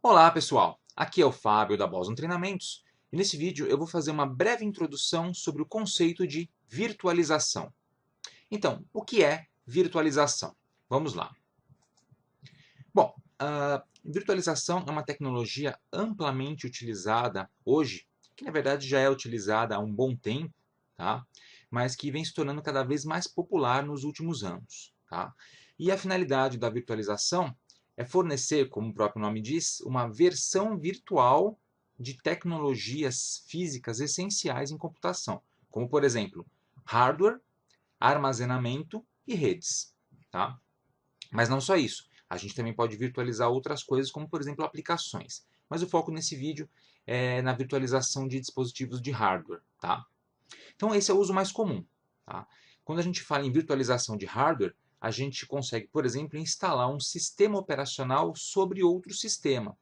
Olá pessoal, aqui é o Fábio da Boston Treinamentos e nesse vídeo eu vou fazer uma breve introdução sobre o conceito de virtualização. Então, o que é virtualização? Vamos lá. Bom, a virtualização é uma tecnologia amplamente utilizada hoje, que na verdade já é utilizada há um bom tempo, tá? Mas que vem se tornando cada vez mais popular nos últimos anos. Tá? E a finalidade da virtualização é fornecer, como o próprio nome diz, uma versão virtual de tecnologias físicas essenciais em computação, como por exemplo, hardware, armazenamento e redes. Tá? Mas não só isso, a gente também pode virtualizar outras coisas, como por exemplo aplicações. Mas o foco nesse vídeo é na virtualização de dispositivos de hardware. Tá? Então esse é o uso mais comum. Tá? Quando a gente fala em virtualização de hardware, a gente consegue, por exemplo, instalar um sistema operacional sobre outro sistema,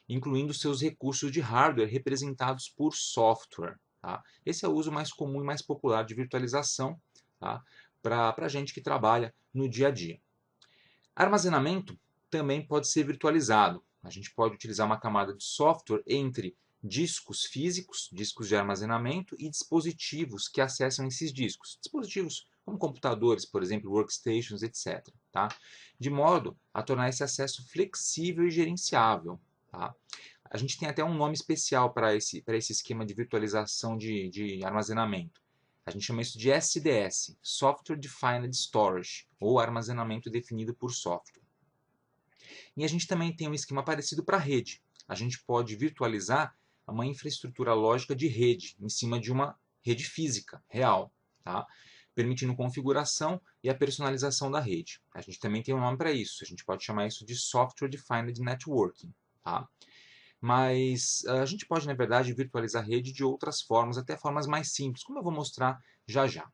incluindo seus recursos de hardware representados por software. Tá? Esse é o uso mais comum e mais popular de virtualização, tá? Para a gente que trabalha no dia a dia. Armazenamento também pode ser virtualizado. A gente pode utilizar uma camada de software entre discos físicos, discos de armazenamento e dispositivos que acessam esses discos. Dispositivos como computadores, por exemplo, workstations, etc. Tá? De modo a tornar esse acesso flexível e gerenciável. Tá? A gente tem até um nome especial para esse esquema de virtualização de armazenamento. A gente chama isso de SDS, Software Defined Storage, ou armazenamento definido por software. E a gente também tem um esquema parecido para a rede. A gente pode virtualizar uma infraestrutura lógica de rede em cima de uma rede física, real, tá? Permitindo configuração e a personalização da rede. A gente também tem um nome para isso. A gente pode chamar isso de Software Defined Networking. Tá? Mas a gente pode, na verdade, virtualizar a rede de outras formas, até formas mais simples, como eu vou mostrar já já.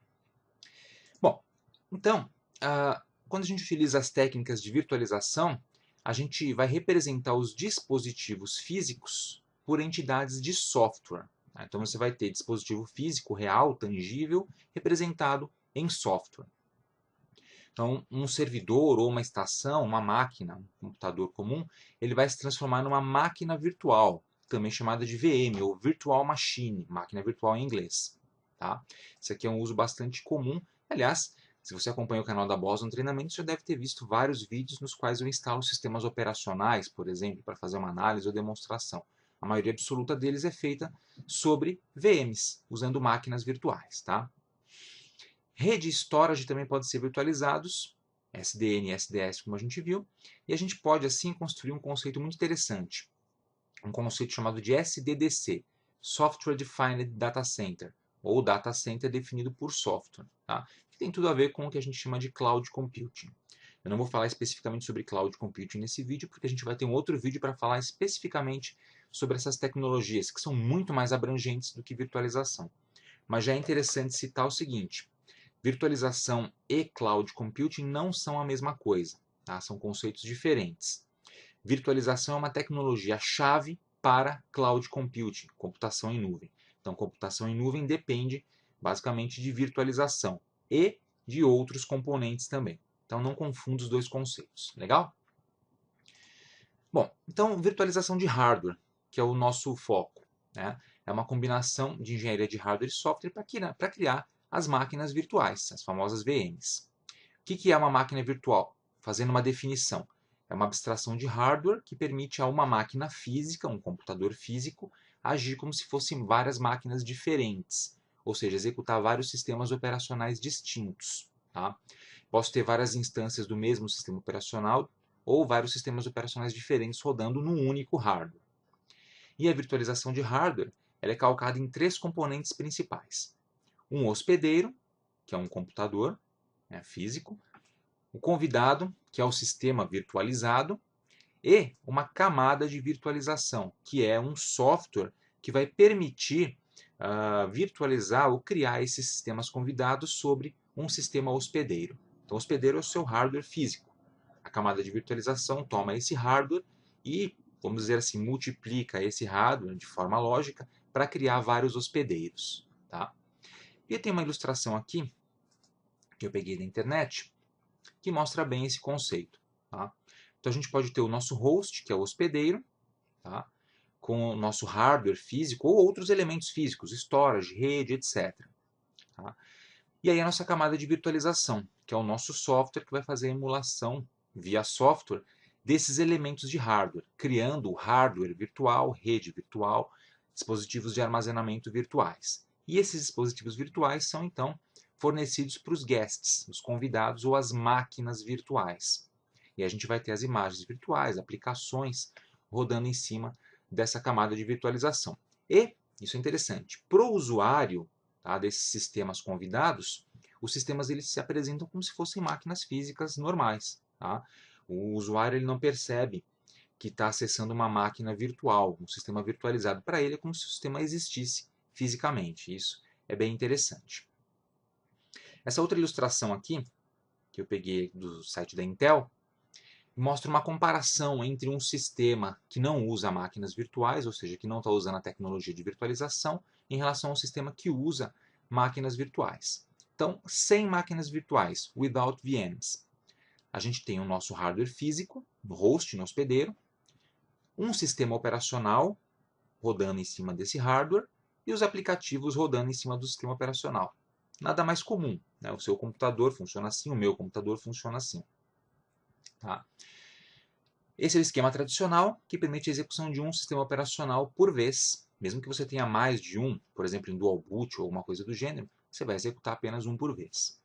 Bom, então, quando a gente utiliza as técnicas de virtualização, a gente vai representar os dispositivos físicos por entidades de software. Tá? Então, você vai ter dispositivo físico real, tangível, representado em software. Então, um servidor ou uma estação, uma máquina, um computador comum, ele vai se transformar numa máquina virtual, também chamada de VM, ou Virtual Machine, máquina virtual em inglês. Tá? Esse aqui é um uso bastante comum. Aliás, se você acompanha o canal da Boston Treinamentos, já deve ter visto vários vídeos nos quais eu instalo sistemas operacionais, por exemplo, para fazer uma análise ou demonstração. A maioria absoluta deles é feita sobre VMs, usando máquinas virtuais. Tá? Rede e storage também podem ser virtualizados, SDN e SDS, como a gente viu, e a gente pode assim construir um conceito muito interessante, um conceito chamado de SDDC, Software Defined Data Center, ou Data Center definido por software, tá? Que tem tudo a ver com o que a gente chama de Cloud Computing. Eu não vou falar especificamente sobre Cloud Computing nesse vídeo, porque a gente vai ter um outro vídeo para falar especificamente sobre essas tecnologias, que são muito mais abrangentes do que virtualização. Mas já é interessante citar o seguinte: virtualização e cloud computing não são a mesma coisa, tá? São conceitos diferentes. Virtualização é uma tecnologia-chave para cloud computing, computação em nuvem. Então, computação em nuvem depende basicamente de virtualização e de outros componentes também. Então, não confunda os dois conceitos. Legal? Bom, então, virtualização de hardware, que é o nosso foco, né? É uma combinação de engenharia de hardware e software para criar as máquinas virtuais, as famosas VMs. O que é uma máquina virtual? Fazendo uma definição. É uma abstração de hardware que permite a uma máquina física, um computador físico, agir como se fossem várias máquinas diferentes, ou seja, executar vários sistemas operacionais distintos. Tá? Posso ter várias instâncias do mesmo sistema operacional ou vários sistemas operacionais diferentes rodando num único hardware. E a virtualização de hardware ela é calcada em três componentes principais. Um hospedeiro, que é um computador, né, físico, o convidado, que é o sistema virtualizado, e uma camada de virtualização, que é um software que vai permitir virtualizar ou criar esses sistemas convidados sobre um sistema hospedeiro. Então, o hospedeiro é o seu hardware físico. A camada de virtualização toma esse hardware e, vamos dizer assim, multiplica esse hardware de forma lógica para criar vários hospedeiros. Tá? E tem uma ilustração aqui que eu peguei da internet que mostra bem esse conceito. Tá? Então a gente pode ter o nosso host, que é o hospedeiro, tá? Com o nosso hardware físico ou outros elementos físicos, storage, rede, etc. Tá? E aí a nossa camada de virtualização, que é o nosso software que vai fazer a emulação via software desses elementos de hardware, criando o hardware virtual, rede virtual, dispositivos de armazenamento virtuais. E esses dispositivos virtuais são, então, fornecidos para os guests, os convidados ou as máquinas virtuais. E a gente vai ter as imagens virtuais, aplicações rodando em cima dessa camada de virtualização. E, isso é interessante, para o usuário, tá, desses sistemas convidados, os sistemas eles se apresentam como se fossem máquinas físicas normais. Tá? O usuário ele não percebe que está acessando uma máquina virtual, um sistema virtualizado. Para ele é como se o sistema existisse fisicamente. Isso é bem interessante. Essa outra ilustração aqui, que eu peguei do site da Intel, mostra uma comparação entre um sistema que não usa máquinas virtuais, ou seja, que não está usando a tecnologia de virtualização, em relação a um sistema que usa máquinas virtuais. Então, sem máquinas virtuais, without VMs, a gente tem o nosso hardware físico, no host, no hospedeiro, um sistema operacional rodando em cima desse hardware e os aplicativos rodando em cima do sistema operacional. Nada mais comum, né? O seu computador funciona assim, o meu computador funciona assim. Tá? Esse é o esquema tradicional que permite a execução de um sistema operacional por vez. Mesmo que você tenha mais de um, por exemplo, em dual boot ou alguma coisa do gênero, você vai executar apenas um por vez.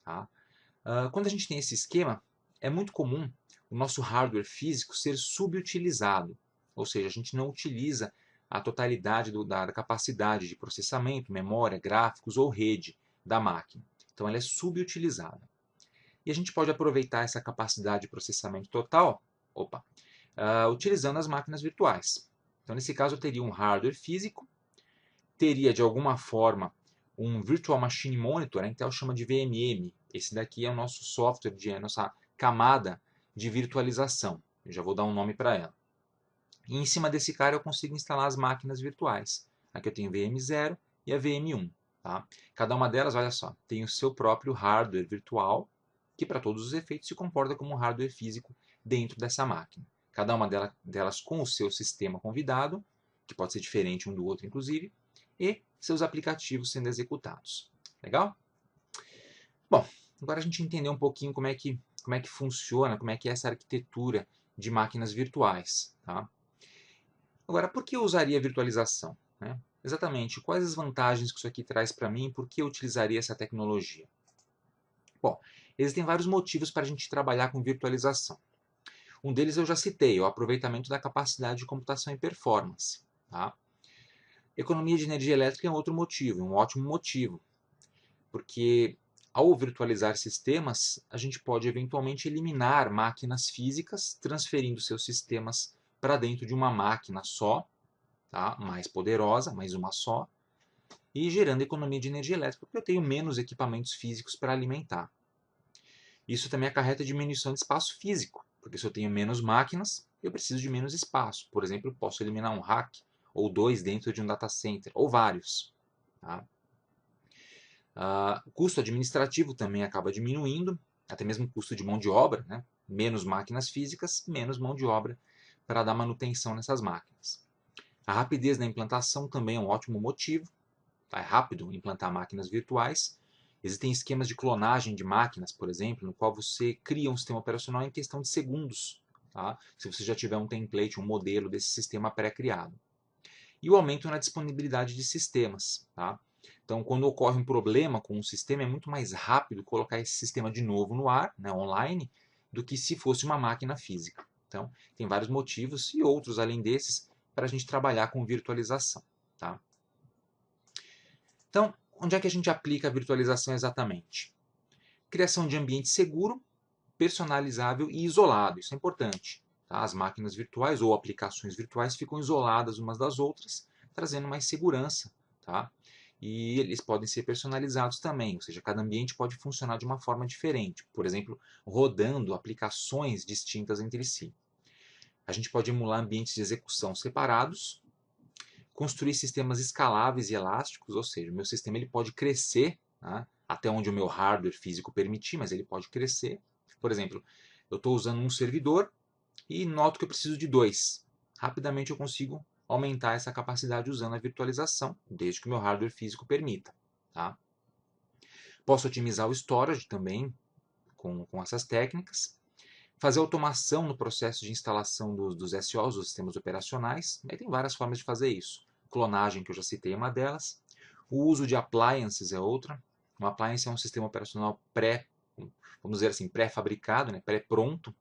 Tá? Quando a gente tem esse esquema, é muito comum o nosso hardware físico ser subutilizado, ou seja, a gente não utiliza a totalidade da capacidade de processamento, memória, gráficos ou rede da máquina. Então ela é subutilizada. E a gente pode aproveitar essa capacidade de processamento total utilizando as máquinas virtuais. Então nesse caso eu teria um hardware físico, teria de alguma forma um Virtual Machine Monitor, a Intel chama de VMM. Esse daqui é o nosso software, a nossa camada de virtualização. Eu já vou dar um nome para ela. E em cima desse cara eu consigo instalar as máquinas virtuais. Aqui eu tenho a VM0 e a VM1. Tá? Cada uma delas, olha só, tem o seu próprio hardware virtual, que para todos os efeitos se comporta como um hardware físico dentro dessa máquina. Cada uma delas com o seu sistema convidado, que pode ser diferente um do outro inclusive, e seus aplicativos sendo executados. Legal? Bom, agora a gente entendeu um pouquinho como é que funciona, como é que é essa arquitetura de máquinas virtuais. Tá? Agora, por que eu usaria a virtualização? Né? Exatamente, quais as vantagens que isso aqui traz para mim e por que eu utilizaria essa tecnologia? Bom, existem vários motivos para a gente trabalhar com virtualização. Um deles eu já citei, o aproveitamento da capacidade de computação e performance. Tá? Economia de energia elétrica é outro motivo, um ótimo motivo, porque ao virtualizar sistemas, a gente pode eventualmente eliminar máquinas físicas, transferindo seus sistemas para dentro de uma máquina só, tá? Mais poderosa, mais uma só, e gerando economia de energia elétrica, porque eu tenho menos equipamentos físicos para alimentar. Isso também acarreta diminuição de espaço físico, porque se eu tenho menos máquinas, eu preciso de menos espaço. Por exemplo, eu posso eliminar um rack ou dois dentro de um data center, ou vários. Tá? O custo administrativo também acaba diminuindo, até mesmo o custo de mão de obra, né? Menos máquinas físicas, menos mão de obra para dar manutenção nessas máquinas. A rapidez da implantação também é um ótimo motivo. Tá? É rápido implantar máquinas virtuais. Existem esquemas de clonagem de máquinas, por exemplo, no qual você cria um sistema operacional em questão de segundos, tá? Se você já tiver um template, um modelo desse sistema pré-criado. E o aumento na disponibilidade de sistemas. Tá? Então, quando ocorre um problema com um sistema, é muito mais rápido colocar esse sistema de novo no ar, né, online, do que se fosse uma máquina física. Então, tem vários motivos e outros além desses para a gente trabalhar com virtualização. Tá? Então, onde é que a gente aplica a virtualização exatamente? Criação de ambiente seguro, personalizável e isolado. Isso é importante. Tá? As máquinas virtuais ou aplicações virtuais ficam isoladas umas das outras, trazendo mais segurança. Tá? E eles podem ser personalizados também, ou seja, cada ambiente pode funcionar de uma forma diferente. Por exemplo, rodando aplicações distintas entre si. A gente pode emular ambientes de execução separados, construir sistemas escaláveis e elásticos, ou seja, o meu sistema ele pode crescer, tá? Até onde o meu hardware físico permitir, mas ele pode crescer. Por exemplo, eu estou usando um servidor e noto que eu preciso de dois. rapidamente eu consigo aumentar essa capacidade usando a virtualização, desde que o meu hardware físico permita. Tá? Posso otimizar o storage também com essas técnicas. Fazer automação no processo de instalação dos SOs, dos sistemas operacionais. Aí tem várias formas de fazer isso. Clonagem, que eu já citei, é uma delas. O uso de appliances é outra. Um appliance é um sistema operacional vamos dizer assim, pré-fabricado, né, pré-pronto,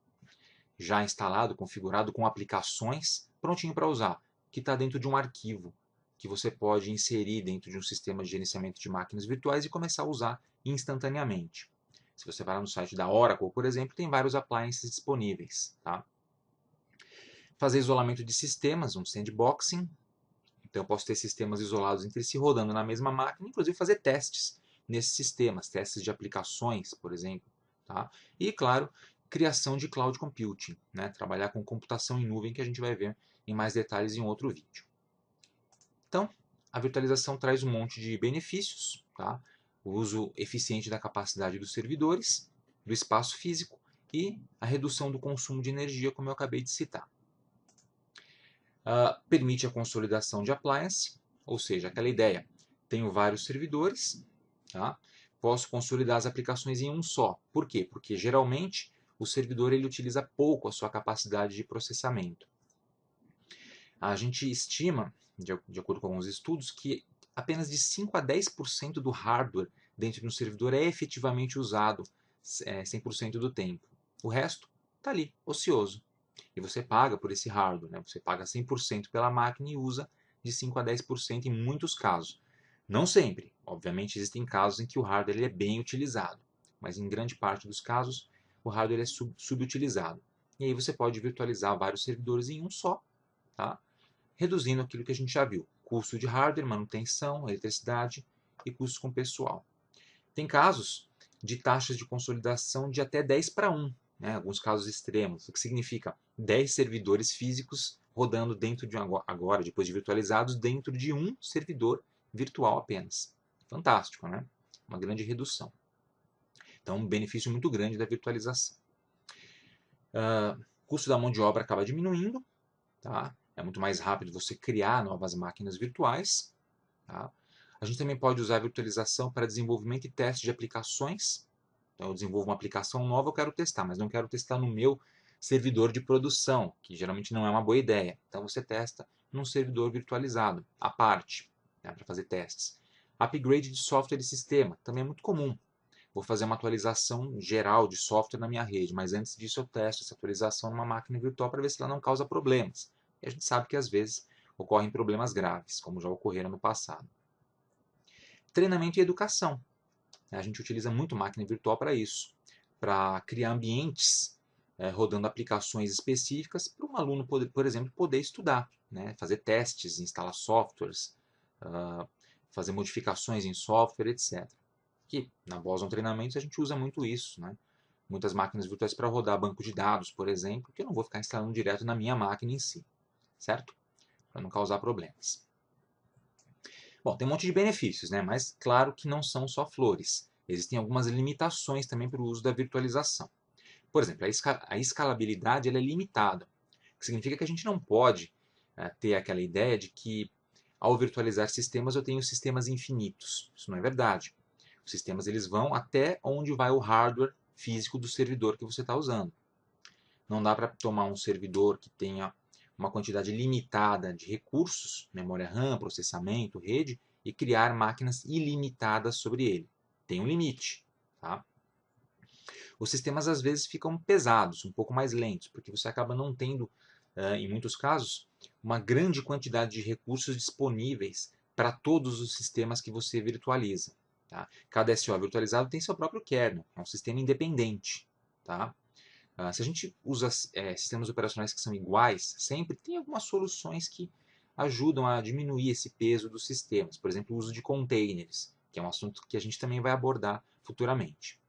já instalado, configurado com aplicações, prontinho para usar, que está dentro de um arquivo que você pode inserir dentro de um sistema de gerenciamento de máquinas virtuais e começar a usar instantaneamente. Se você vai lá no site da Oracle, por exemplo, tem vários appliances disponíveis. Tá? Fazer isolamento de sistemas, um sandboxing. Então eu posso ter sistemas isolados entre si rodando na mesma máquina, inclusive fazer testes nesses sistemas, testes de aplicações, por exemplo. Tá? E, claro, criação de cloud computing, né? Trabalhar com computação em nuvem, que a gente vai ver em mais detalhes em outro vídeo. Então, a virtualização traz um monte de benefícios, tá? O uso eficiente da capacidade dos servidores, do espaço físico e a redução do consumo de energia, como eu acabei de citar. Permite a consolidação de appliance, ou seja, aquela ideia, tenho vários servidores, tá? Posso consolidar as aplicações em um só. Por quê? Porque geralmente o servidor ele utiliza pouco a sua capacidade de processamento. A gente estima, de acordo com alguns estudos, que apenas de 5 a 10% do hardware dentro de um servidor é efetivamente usado 100% do tempo. O resto está ali, ocioso. E você paga por esse hardware, né? Você paga 100% pela máquina e usa de 5 a 10% em muitos casos. Não sempre. Obviamente existem casos em que o hardware ele é bem utilizado, mas em grande parte dos casos o hardware é subutilizado. E aí você pode virtualizar vários servidores em um só, tá? Reduzindo aquilo que a gente já viu. Custo de hardware, manutenção, eletricidade e custos com pessoal. Tem casos de taxas de consolidação de até 10:1, né? Alguns casos extremos, o que significa 10 servidores físicos rodando dentro de agora, depois de virtualizados, dentro de um servidor virtual apenas. Fantástico, né? Uma grande redução. Então, um benefício muito grande da virtualização. O custo da mão de obra acaba diminuindo, tá? É muito mais rápido você criar novas máquinas virtuais. Tá? A gente também pode usar a virtualização para desenvolvimento e teste de aplicações. Então, eu desenvolvo uma aplicação nova, eu quero testar, mas não quero testar no meu servidor de produção, que geralmente não é uma boa ideia. Então, você testa num servidor virtualizado, à parte, né, para fazer testes. Upgrade de software e sistema, também é muito comum. Vou fazer uma atualização geral de software na minha rede, mas antes disso eu testo essa atualização numa máquina virtual para ver se ela não causa problemas. E a gente sabe que às vezes ocorrem problemas graves, como já ocorreram no passado. Treinamento e educação. A gente utiliza muito máquina virtual para isso, para criar ambientes rodando aplicações específicas para um aluno, por exemplo, poder estudar, né? Fazer testes, instalar softwares, fazer modificações em software, etc. Que na Boson Treinamentos a gente usa muito isso, né? Muitas máquinas virtuais para rodar banco de dados, por exemplo, que eu não vou ficar instalando direto na minha máquina em si, certo? Para não causar problemas. Bom, tem um monte de benefícios, né? Mas claro que não são só flores. Existem algumas limitações também para o uso da virtualização. Por exemplo, a escalabilidade ela é limitada, o que significa que a gente não pode ter aquela ideia de que ao virtualizar sistemas eu tenho sistemas infinitos. Isso não é verdade. Os sistemas eles vão até onde vai o hardware físico do servidor que você está usando. Não dá para tomar um servidor que tenha uma quantidade limitada de recursos, memória RAM, processamento, rede, e criar máquinas ilimitadas sobre ele. Tem um limite. Tá? Os sistemas às vezes ficam pesados, um pouco mais lentos, porque você acaba não tendo, em muitos casos, uma grande quantidade de recursos disponíveis para todos os sistemas que você virtualiza. Tá? Cada SO virtualizado tem seu próprio kernel, é um sistema independente. Tá? Se a gente usa sistemas operacionais que são iguais, sempre tem algumas soluções que ajudam a diminuir esse peso dos sistemas. Por exemplo, o uso de containers, que é um assunto que a gente também vai abordar futuramente.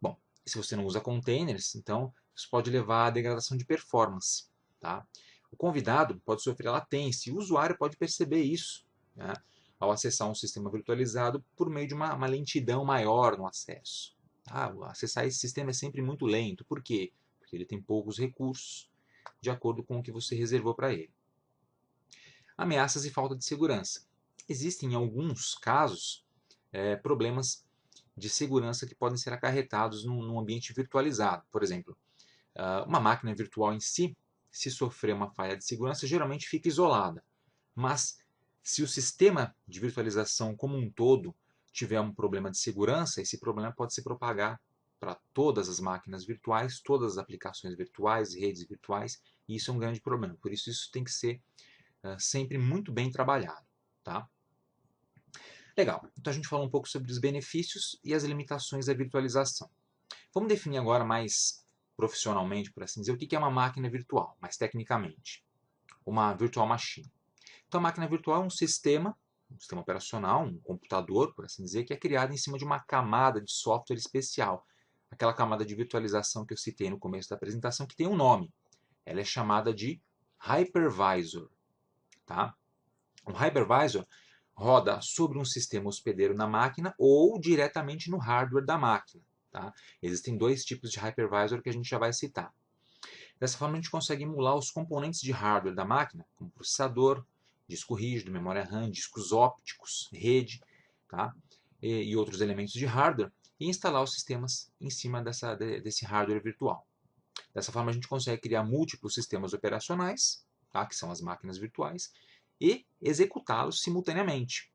Bom, se você não usa containers, então isso pode levar à degradação de performance. Tá? O convidado pode sofrer latência e o usuário pode perceber isso, né, ao acessar um sistema virtualizado por meio de uma lentidão maior no acesso. Acessar esse sistema é sempre muito lento. Por quê? Porque ele tem poucos recursos, de acordo com o que você reservou para ele. Ameaças e falta de segurança. Existem, em alguns casos, problemas de segurança que podem ser acarretados num ambiente virtualizado. Por exemplo, uma máquina virtual em si, se sofrer uma falha de segurança, geralmente fica isolada. Mas se o sistema de virtualização como um todo tiver um problema de segurança, esse problema pode se propagar para todas as máquinas virtuais, todas as aplicações virtuais, redes virtuais, e isso é um grande problema. Por isso tem que ser sempre muito bem trabalhado. Tá? Legal, então a gente falou um pouco sobre os benefícios e as limitações da virtualização. Vamos definir agora mais profissionalmente, por assim dizer, o que é uma máquina virtual, mais tecnicamente. Uma virtual machine. Então a máquina virtual é um sistema operacional, um computador, por assim dizer, que é criado em cima de uma camada de software especial. Aquela camada de virtualização que eu citei no começo da apresentação, que tem um nome. Ela é chamada de hypervisor. Tá? Um hypervisor roda sobre um sistema hospedeiro na máquina ou diretamente no hardware da máquina. Tá? Existem dois tipos de hypervisor que a gente já vai citar. Dessa forma, a gente consegue emular os componentes de hardware da máquina, como processador, disco rígido, memória RAM, discos ópticos, rede, tá? e outros elementos de hardware, e instalar os sistemas em cima desse hardware virtual. Dessa forma, a gente consegue criar múltiplos sistemas operacionais, tá? Que são as máquinas virtuais, e executá-los simultaneamente.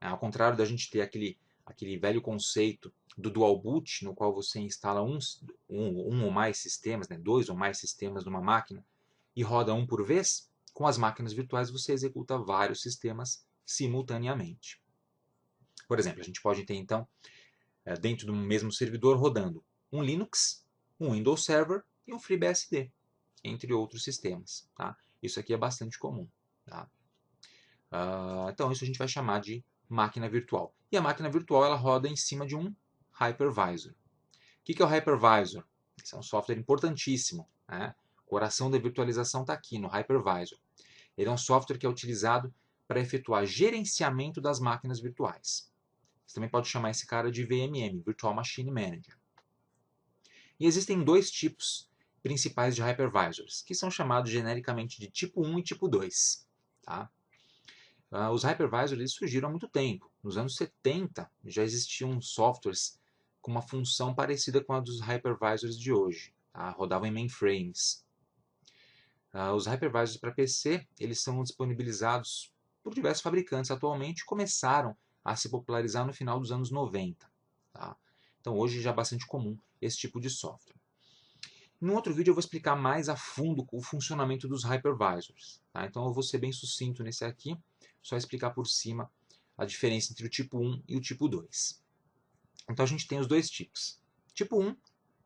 Ao contrário da gente ter aquele velho conceito do dual boot, no qual você instala um ou mais sistemas, né, 2 ou mais sistemas numa máquina, e roda um por vez, com as máquinas virtuais você executa vários sistemas simultaneamente. Por exemplo, a gente pode ter então, dentro do mesmo servidor, rodando um Linux, um Windows Server e um FreeBSD, entre outros sistemas. Tá? Isso aqui é bastante comum. Tá? Então isso a gente vai chamar de máquina virtual. E a máquina virtual ela roda em cima de um hypervisor. O que é o hypervisor? Esse é um software importantíssimo. Né? O coração da virtualização está aqui, no hypervisor. Ele é um software que é utilizado para efetuar gerenciamento das máquinas virtuais. Você também pode chamar esse cara de VMM, Virtual Machine Manager. E existem dois tipos principais de hypervisors, que são chamados genericamente de tipo 1 e tipo 2. Tá? Os hypervisors surgiram há muito tempo. Nos anos 70 já existiam softwares com uma função parecida com a dos hypervisors de hoje. Tá? Rodavam em mainframes. Os hypervisors para PC eles são disponibilizados por diversos fabricantes atualmente e começaram a se popularizar no final dos anos 90. Tá? Então hoje já é bastante comum esse tipo de software. Num outro vídeo eu vou explicar mais a fundo o funcionamento dos hypervisors. Tá? Então eu vou ser bem sucinto nesse aqui, só explicar por cima a diferença entre o tipo 1 e o tipo 2. Então a gente tem os dois tipos. Tipo 1,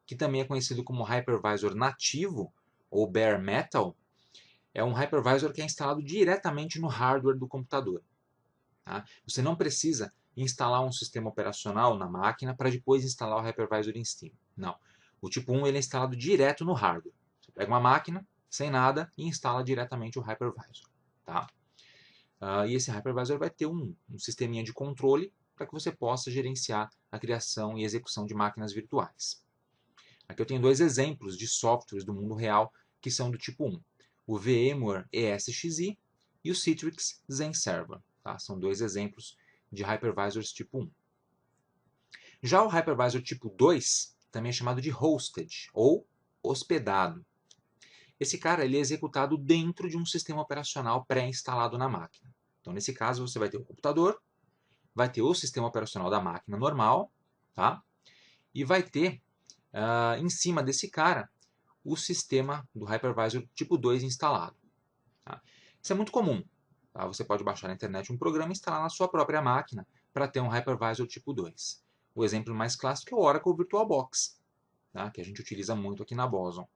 que também é conhecido como hypervisor nativo, ou bare metal, é um hypervisor que é instalado diretamente no hardware do computador. Tá? Você não precisa instalar um sistema operacional na máquina para depois instalar o hypervisor em cima. Não. O tipo 1 ele é instalado direto no hardware. Você pega uma máquina, sem nada, e instala diretamente o hypervisor. Tá? E esse hypervisor vai ter um sisteminha de controle para que você possa gerenciar a criação e execução de máquinas virtuais. Aqui eu tenho dois exemplos de softwares do mundo real que são do tipo 1. O VMware ESXi e o Citrix XenServer. Tá? São dois exemplos de hypervisors tipo 1. Já o hypervisor tipo 2 também é chamado de hosted, ou hospedado. Esse cara ele é executado dentro de um sistema operacional pré-instalado na máquina. Então, nesse caso, você vai ter o computador, vai ter o sistema operacional da máquina normal, tá? E vai ter, em cima desse cara, o sistema do hypervisor tipo 2 instalado. Tá? Isso é muito comum. Tá? Você pode baixar na internet um programa e instalar na sua própria máquina para ter um hypervisor tipo 2. O exemplo mais clássico é o Oracle VirtualBox, tá? Que a gente utiliza muito aqui na Boson.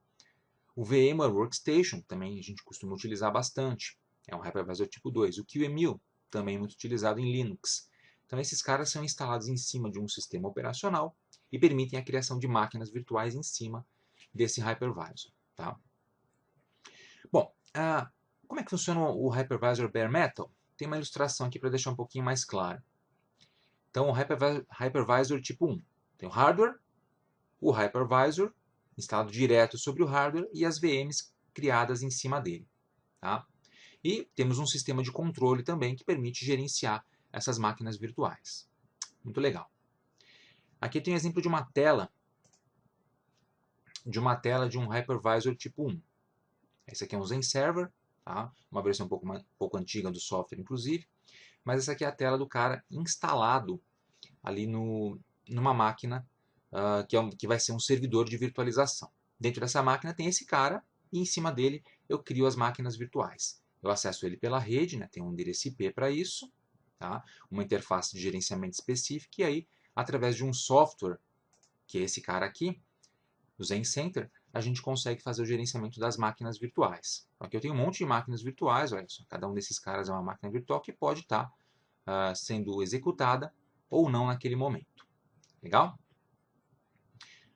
O VMware Workstation também a gente costuma utilizar bastante. É um hypervisor tipo 2. O QEMU também é muito utilizado em Linux. Então esses caras são instalados em cima de um sistema operacional e permitem a criação de máquinas virtuais em cima desse hypervisor. Tá? Bom, como é que funciona o hypervisor bare metal? Tem uma ilustração aqui para deixar um pouquinho mais claro. Então, o hypervisor tipo 1 tem o hardware, o hypervisor instalado direto sobre o hardware e as VMs criadas em cima dele. Tá? E temos um sistema de controle também que permite gerenciar essas máquinas virtuais. Muito legal. Aqui tem um exemplo de uma tela de um hypervisor tipo 1. Esse aqui é um Zen Server, tá? Uma versão um pouco antiga do software, inclusive. Mas essa aqui é a tela do cara instalado ali numa máquina que vai ser um servidor de virtualização. Dentro dessa máquina tem esse cara e em cima dele eu crio as máquinas virtuais. Eu acesso ele pela rede, né? Tem um endereço IP para isso, tá? Uma interface de gerenciamento específica e aí, através de um software, que é esse cara aqui, o Zen Center, a gente consegue fazer o gerenciamento das máquinas virtuais. Aqui eu tenho um monte de máquinas virtuais, olha só, cada um desses caras é uma máquina virtual que pode estar sendo executada ou não naquele momento. Legal?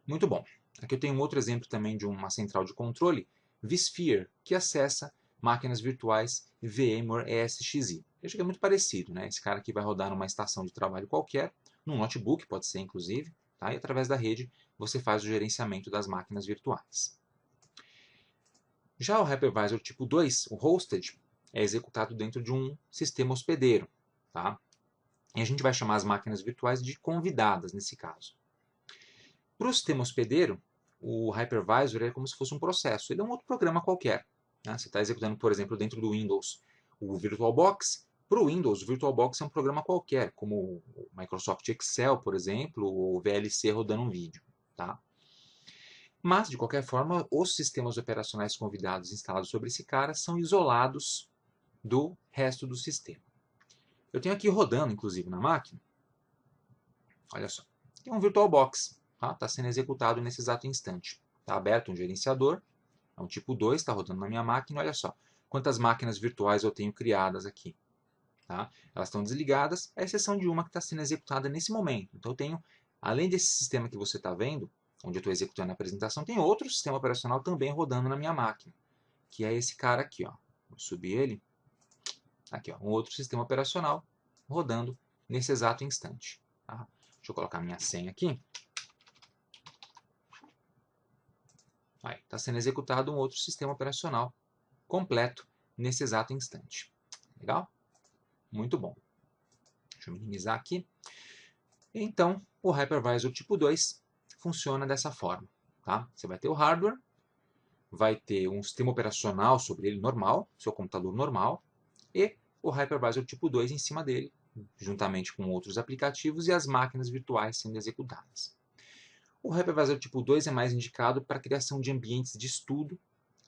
Muito bom. Aqui eu tenho um outro exemplo também de uma central de controle, vSphere, que acessa máquinas virtuais VMware ESXi. Veja que é muito parecido, né? Esse cara aqui vai rodar numa estação de trabalho qualquer, num notebook, pode ser inclusive, tá? E através da rede você faz o gerenciamento das máquinas virtuais. Já o hypervisor tipo 2, o hosted, é executado dentro de um sistema hospedeiro, tá? E a gente vai chamar as máquinas virtuais de convidadas nesse caso. Para o sistema hospedeiro, o hypervisor é como se fosse um processo. Ele é um outro programa qualquer. Né? Você está executando, por exemplo, dentro do Windows o VirtualBox. Para o Windows, o VirtualBox é um programa qualquer, como o Microsoft Excel, por exemplo, ou o VLC rodando um vídeo. Tá? Mas, de qualquer forma, os sistemas operacionais convidados instalados sobre esse cara são isolados do resto do sistema. Eu tenho aqui rodando, inclusive, na máquina, olha só, tem um VirtualBox. Está sendo executado nesse exato instante. Está aberto um gerenciador, é um tipo 2, está rodando na minha máquina. Olha só quantas máquinas virtuais eu tenho criadas aqui. Tá? Elas estão desligadas, à exceção de uma que está sendo executada nesse momento. Então eu tenho, além desse sistema que você está vendo, onde eu estou executando a apresentação, tem outro sistema operacional também rodando na minha máquina, que é esse cara aqui. Ó. Vou subir ele. Aqui, ó, um outro sistema operacional rodando nesse exato instante. Tá? Deixa eu colocar minha senha aqui. Está sendo executado um outro sistema operacional completo nesse exato instante. Legal? Muito bom. Deixa eu minimizar aqui. Então, o hypervisor tipo 2 funciona dessa forma. Tá? Você vai ter o hardware, vai ter um sistema operacional sobre ele normal, seu computador normal, e o hypervisor tipo 2 em cima dele, juntamente com outros aplicativos e as máquinas virtuais sendo executadas. O hypervisor tipo 2 é mais indicado para a criação de ambientes de estudo,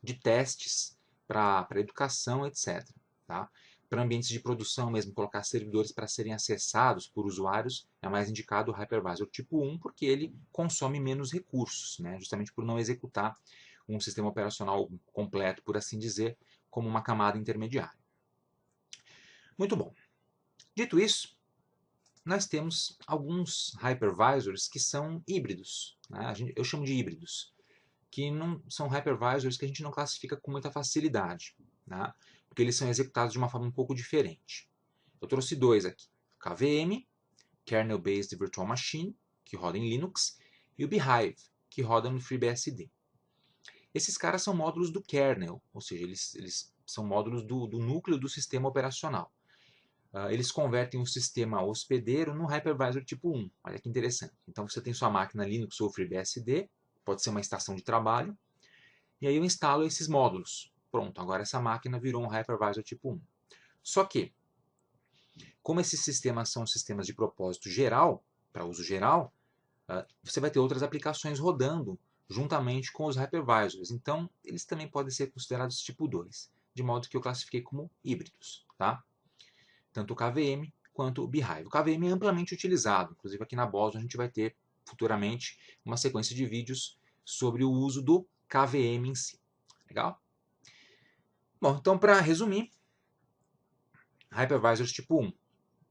de testes, para educação, etc. Tá? Para ambientes de produção mesmo, colocar servidores para serem acessados por usuários, é mais indicado o hypervisor tipo 1, porque ele consome menos recursos, né? Justamente por não executar um sistema operacional completo, por assim dizer, como uma camada intermediária. Muito bom. Dito isso, nós temos alguns hypervisors que são híbridos. Né? Eu chamo de híbridos, que não são hypervisors que a gente não classifica com muita facilidade, né? Porque eles são executados de uma forma um pouco diferente. Eu trouxe dois aqui: o KVM, Kernel Based Virtual Machine, que roda em Linux, e o Beehive, que roda no FreeBSD. Esses caras são módulos do kernel, ou seja, eles são módulos do núcleo do sistema operacional. Eles convertem o sistema hospedeiro no hypervisor tipo 1. Olha que interessante. Então você tem sua máquina Linux ou FreeBSD, pode ser uma estação de trabalho, e aí eu instalo esses módulos. Pronto, agora essa máquina virou um hypervisor tipo 1. Só que, como esses sistemas são sistemas de propósito geral, para uso geral, você vai ter outras aplicações rodando juntamente com os hypervisors. Então, eles também podem ser considerados tipo 2, de modo que eu classifiquei como híbridos. Tá? Tanto o KVM quanto o Beehive. O KVM é amplamente utilizado, inclusive aqui na BOSO a gente vai ter futuramente uma sequência de vídeos sobre o uso do KVM em si. Legal? Bom, então para resumir, hypervisors tipo 1,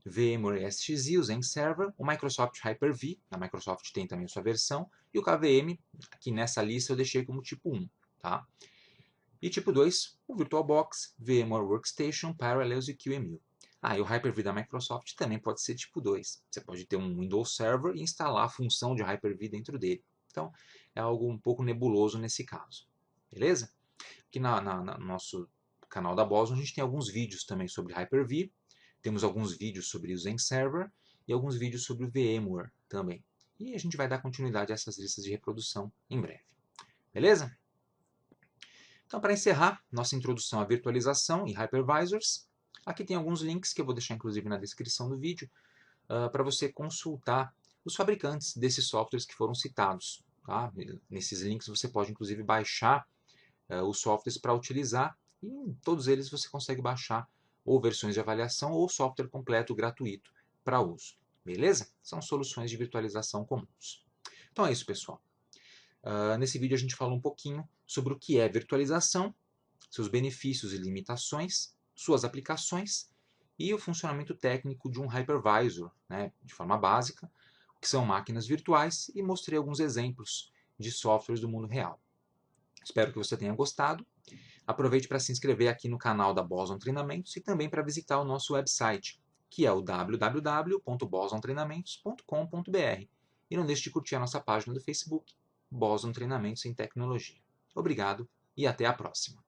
VMware ESXi, o Zen Server, o Microsoft Hyper-V, a Microsoft tem também a sua versão, e o KVM, aqui nessa lista eu deixei como tipo 1. Tá? E tipo 2, o VirtualBox, VMware Workstation, Parallels e QEMU. E o Hyper-V da Microsoft também pode ser tipo 2. Você pode ter um Windows Server e instalar a função de Hyper-V dentro dele. Então, é algo um pouco nebuloso nesse caso. Beleza? Aqui no nosso canal da Boson a gente tem alguns vídeos também sobre Hyper-V, temos alguns vídeos sobre o Zen Server e alguns vídeos sobre o VMware também. E a gente vai dar continuidade a essas listas de reprodução em breve. Beleza? Então, para encerrar nossa introdução à virtualização e hypervisors, aqui tem alguns links que eu vou deixar inclusive na descrição do vídeo, para você consultar os fabricantes desses softwares que foram citados. Tá? Nesses links você pode inclusive baixar os softwares para utilizar, e em todos eles você consegue baixar ou versões de avaliação ou software completo gratuito para uso. Beleza? São soluções de virtualização comuns. Então é isso, pessoal. Nesse vídeo a gente falou um pouquinho sobre o que é virtualização, seus benefícios e limitações, suas aplicações e o funcionamento técnico de um hypervisor, né, de forma básica, que são máquinas virtuais, e mostrei alguns exemplos de softwares do mundo real. Espero que você tenha gostado. Aproveite para se inscrever aqui no canal da Boson Treinamentos e também para visitar o nosso website, que é o www.bosontreinamentos.com.br. E não deixe de curtir a nossa página do Facebook, Boson Treinamentos em Tecnologia. Obrigado e até a próxima!